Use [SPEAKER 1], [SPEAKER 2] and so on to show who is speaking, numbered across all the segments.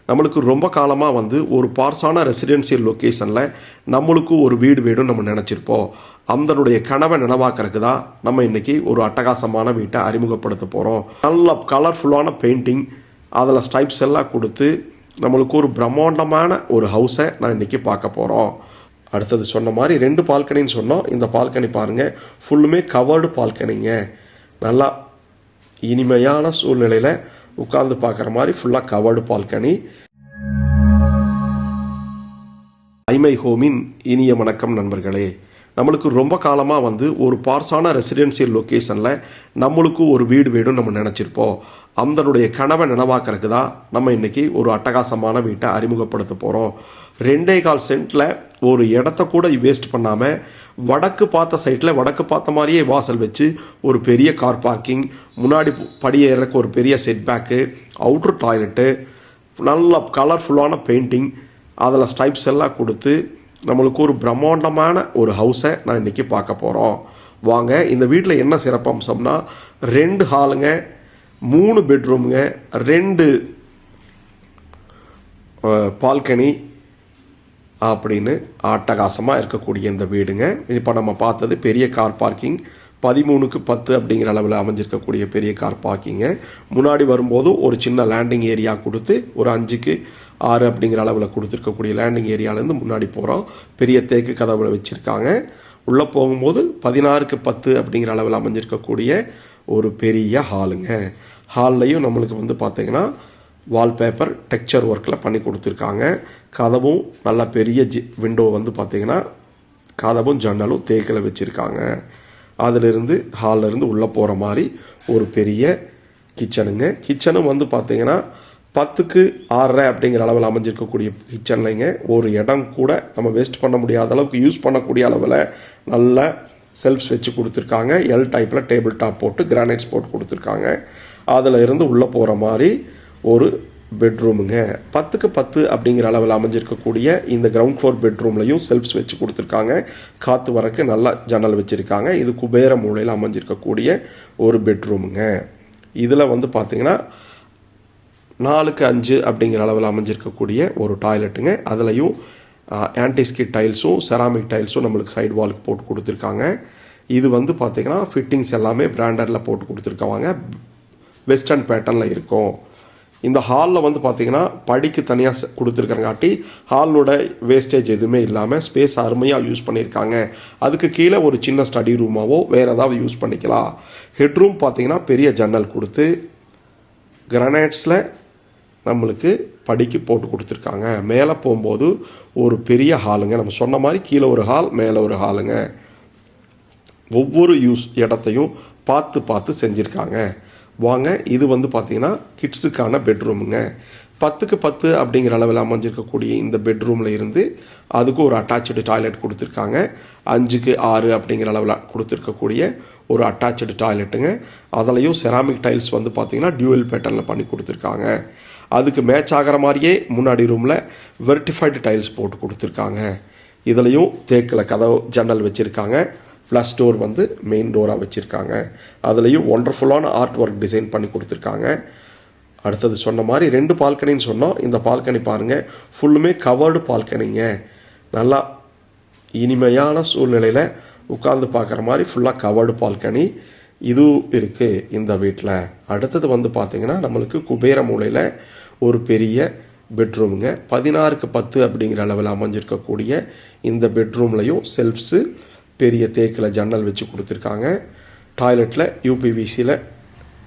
[SPEAKER 1] நம்மளுக்கு ரொம்ப காலமாக வந்து ஒரு பார்ஸான ரெசிடென்சியல் லொக்கேஷனில் நம்மளுக்கு ஒரு வீடு வேணும்னு நம்ம நினச்சிருப்போம். அதனுடைய கனவை நினைவாக்கிறதுக்கு தான் நம்ம இன்றைக்கி ஒரு அட்டகாசமான வீட்டை அறிமுகப்படுத்த போகிறோம். நல்ல கலர்ஃபுல்லான பெயிண்டிங், அதில் ஸ்டைப்ஸ் எல்லாம் கொடுத்து நம்மளுக்கு ஒரு பிரம்மாண்டமான ஒரு ஹவுஸை நான் இன்றைக்கி பார்க்க போகிறோம். அடுத்தது சொன்ன மாதிரி 2 பால்கனின்னு சொன்னோம். இந்த பால்கனி பாருங்கள், ஃபுல்லுமே கவர்டு பால்கனிங்க. நல்லா இனிமையான சூழ்நிலையில் உட்கார்ந்து பார்க்குற மாதிரி ஃபுல்லாக கவர்டு பால்கனி. ஐமை ஹோமின் இனிய வணக்கம் நண்பர்களே. நம்மளுக்கு ரொம்ப காலமாக வந்து ஒரு பார்ஸான ரெசிடென்சியல் லொக்கேஷனில் நம்மளுக்கு ஒரு வீடு வேணும்னு நம்ம நினச்சிருப்போம். அதனுடைய கனவை நினைவாக்கிறதுக்கு தான் நம்ம இன்றைக்கி ஒரு அட்டகாசமான வீட்டை அறிமுகப்படுத்த போகிறோம். 2.25 சென்ட்டில் ஒரு இடத்த கூட வேஸ்ட் பண்ணாமல் வடக்கு பார்த்த சைட்டில் வடக்கு பார்த்த மாதிரியே வாசல் வச்சு ஒரு பெரிய கார் பார்க்கிங், முன்னாடி படியேறக்கு ஒரு பெரிய செட்பேக்கு, அவுட்ரு டாய்லெட்டு, நல்ல கலர்ஃபுல்லான பெயிண்டிங், அதில் ஸ்டைப்ஸ் எல்லாம் கொடுத்து நம்மளுக்கு ஒரு பிரம்மாண்டமான ஒரு ஹவுஸை நான் இன்றைக்கி பார்க்க போகிறோம். வாங்க, இந்த வீட்டில் என்ன சிறப்பம்சம்னா 2 ஹாலுங்க, 3 பெட்ரூமுங்க, 2 பால்கனி அப்படின்னு அட்டகாசமாக இருக்கக்கூடிய இந்த வீடுங்க. இப்போ நம்ம பார்த்தது பெரிய கார் பார்க்கிங், 13க்கு 10 அப்படிங்கிற அளவில் அமைஞ்சிருக்கக்கூடிய பெரிய கார் பார்க்கிங்க. முன்னாடி வரும்போது ஒரு சின்ன லேண்டிங் ஏரியா கொடுத்து ஒரு 5க்கு 6 அப்படிங்கிற அளவில் கொடுத்துருக்கக்கூடிய லேண்டிங் ஏரியாவிலேருந்து முன்னாடி போகிறோம். பெரிய தேக்கு கதவுல வச்சுருக்காங்க. உள்ளே போகும்போது 16க்கு 10 அப்படிங்கிற அளவில் அமைஞ்சிருக்கக்கூடிய ஒரு பெரிய ஹாலுங்க. ஹால்லையும் நம்மளுக்கு வந்து பார்த்திங்கன்னா வால்பேப்பர் டெக்ஸ்சர் ஒர்க்கில் பண்ணி கொடுத்துருக்காங்க. கதவும் நல்ல பெரிய விண்டோ வந்து பார்த்திங்கன்னா கதவும் ஜன்னலும் தேக்கில் வச்சுருக்காங்க. அதிலிருந்து ஹாலிலிருந்து உள்ளே போகிற மாதிரி ஒரு பெரிய கிச்சனுங்க. கிச்சனும் வந்து பார்த்திங்கன்னா 10க்கு 6 அப்படிங்கிற அளவில் அமைஞ்சிருக்கக்கூடிய கிச்சன்லைங்க. ஒரு இடம் கூட நம்ம வேஸ்ட் பண்ண முடியாத அளவுக்கு யூஸ் பண்ணக்கூடிய அளவில் நல்ல செல்ஃப்ஸ் வச்சு கொடுத்துருக்காங்க. எல் டைப்பில் டேபிள் டாப் போட்டு கிரானைட்ஸ் போட்டு கொடுத்துருக்காங்க. அதில் இருந்து உள்ளே போகிற மாதிரி ஒரு பெட்ரூமுங்க. 10க்கு 10 அப்படிங்கிற அளவில் அமைஞ்சிருக்கக்கூடிய இந்த கிரவுண்ட் ஃப்ளோர் பெட்ரூம்லையும் செல்ஃப்ஸ் வச்சு கொடுத்துருக்காங்க. காற்று வரக்கு நல்லா ஜன்னல் வச்சுருக்காங்க. இது குபேர மூலையில் அமைஞ்சிருக்கக்கூடிய ஒரு பெட்ரூமுங்க. இதில் வந்து பார்த்திங்கன்னா 4க்கு 5 அப்படிங்கிற அளவில் அமைஞ்சிருக்கக்கூடிய ஒரு டாய்லெட்டுங்க. அதுலேயும் ஆன்டிஸ்கிட் டைல்ஸும் செராமிக் டைல்ஸும் நம்மளுக்கு சைடு வாலுக்கு போட்டு கொடுத்துருக்காங்க. இது வந்து பார்த்திங்கன்னா ஃபிட்டிங்ஸ் எல்லாமே பிராண்டடில் போட்டு கொடுத்துருக்காங்க. வெஸ்டர்ன் பேட்டர்னில் இருக்கும். இந்த ஹாலில் வந்து பார்த்திங்கன்னா படிக்கு தனியாக கொடுத்துருக்கறங்காட்டி ஹாலோட வேஸ்டேஜ் எதுவுமே இல்லாமல் ஸ்பேஸ் அருமையாக யூஸ் பண்ணியிருக்காங்க. அதுக்கு கீழே ஒரு சின்ன ஸ்டடி ரூமாவோ வேறு ஏதாவது யூஸ் பண்ணிக்கலாம். ஹெட்ரூம் பார்த்திங்கன்னா பெரிய ஜன்னல் கொடுத்து கிரானைட்ஸில் நம்மளுக்கு படிக்கு போட்டு கொடுத்துருக்காங்க. மேலே போகும்போது ஒரு பெரிய ஹாலுங்க. நம்ம சொன்ன மாதிரி கீழே ஒரு ஹால், மேலே ஒரு ஹாலுங்க. ஒவ்வொரு இடத்தையும் பார்த்து பார்த்து செஞ்சுருக்காங்க. வாங்க, இது வந்து பார்த்திங்கன்னா கிட்ஸுக்கான பெட்ரூமுங்க. 10க்கு 10 அப்படிங்கிற அளவில் அமைஞ்சிருக்கக்கூடிய இந்த பெட்ரூமில் இருந்து அதுக்கு ஒரு அட்டாச்சு டாய்லெட் கொடுத்துருக்காங்க. 5க்கு 6 அப்படிங்கிற அளவில் கொடுத்துருக்கக்கூடிய ஒரு அட்டாச்சு டாய்லெட்டுங்க. அதுலேயும் செராமிக் டைல்ஸ் வந்து பார்த்திங்கன்னா டியூவல் பேட்டர்னில் பண்ணி கொடுத்துருக்காங்க. அதுக்கு மேட்ச் ஆகிற மாதிரியே முன்னாடி ரூமில் வெர்டிஃபைடு டைல்ஸ் போட்டு கொடுத்துருக்காங்க. இதுலேயும் தேக்கில் கதவு ஜன்னல் வச்சுருக்காங்க. ஃப்ளஷ் டோர் வந்து மெயின் டோராக வச்சுருக்காங்க. அதுலேயும் ஒண்டர்ஃபுல்லான ஆர்ட் ஒர்க் டிசைன் பண்ணி கொடுத்துருக்காங்க. அடுத்தது சொன்ன மாதிரி 2 பால்கனின்னு சொன்னோம். இந்த பால்கனி பாருங்கள், ஃபுல்லுமே கவர்டு பால்கனிங்க. நல்லா இனிமையான சூழ்நிலையில் உட்கார்ந்து பார்க்குற மாதிரி ஃபுல்லாக கவர்டு பால்கனி இது இருக்குது இந்த வீட்டில். அடுத்தது வந்து பார்த்திங்கன்னா நம்மளுக்கு குபேர மூலையில் ஒரு பெரிய பெட்ரூமுங்க. 16க்கு 10 அப்படிங்கிற அளவில் அமைஞ்சிருக்கக்கூடிய இந்த பெட்ரூம்லையும் செல்ஃப்ஸு பெரிய தேக்கில் ஜன்னல் வச்சு கொடுத்துருக்காங்க. டாய்லெட்டில் யூபிவிசியில்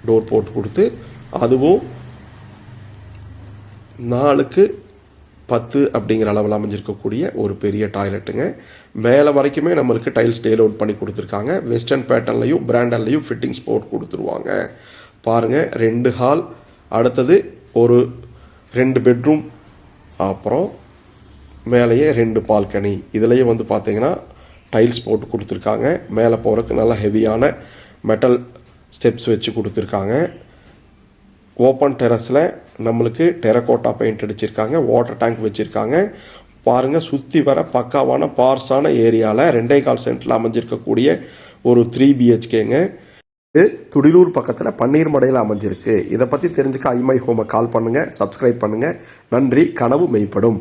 [SPEAKER 1] டோர் போட்டு கொடுத்து அதுவும் 4க்கு 10 அப்படிங்கிற அளவில் அமைஞ்சிருக்கக்கூடிய ஒரு பெரிய டாய்லெட்டுங்க. மேலே வரைக்குமே நம்மளுக்கு டைல்ஸ் டேல் அவுட் பண்ணி கொடுத்துருக்காங்க. வெஸ்டர்ன் பேட்டர்ன்லையும் பிராண்டட்லையும் ஃபிட்டிங்ஸ் போட்டு கொடுத்துருவாங்க. பாருங்கள், 2 ஹால், அடுத்தது ஒரு 2 பெட்ரூம், அப்புறம் மேலேயே 2 பால்கனி. இதுலேயே வந்து பார்த்திங்கன்னா டைல்ஸ் போட்டு கொடுத்துருக்காங்க. மேலே போகிறதுக்கு நல்லா ஹெவியான மெட்டல் ஸ்டெப்ஸ் வச்சு கொடுத்துருக்காங்க. ஓப்பன் டெரஸில் நம்மளுக்கு டெரகோட்டா பெயிண்ட் அடிச்சிருக்காங்க. வாட்டர் டேங்க் வச்சுருக்காங்க. பாருங்கள், சுற்றி வர பக்காவான பார்ஸான ஏரியாவில் 2.25 சென்ட்டில் அமைஞ்சிருக்கக்கூடிய ஒரு 3 BHKங்க. இது துடிலூர் பக்கத்தில் பன்னீர்மடையில் அமைஞ்சிருக்கு. இதை பற்றி தெரிஞ்சுக்க ஐமை ஹோமை கால் பண்ணுங்கள், சப்ஸ்கிரைப் பண்ணுங்கள். நன்றி. கனவு மெய்ப்படும்.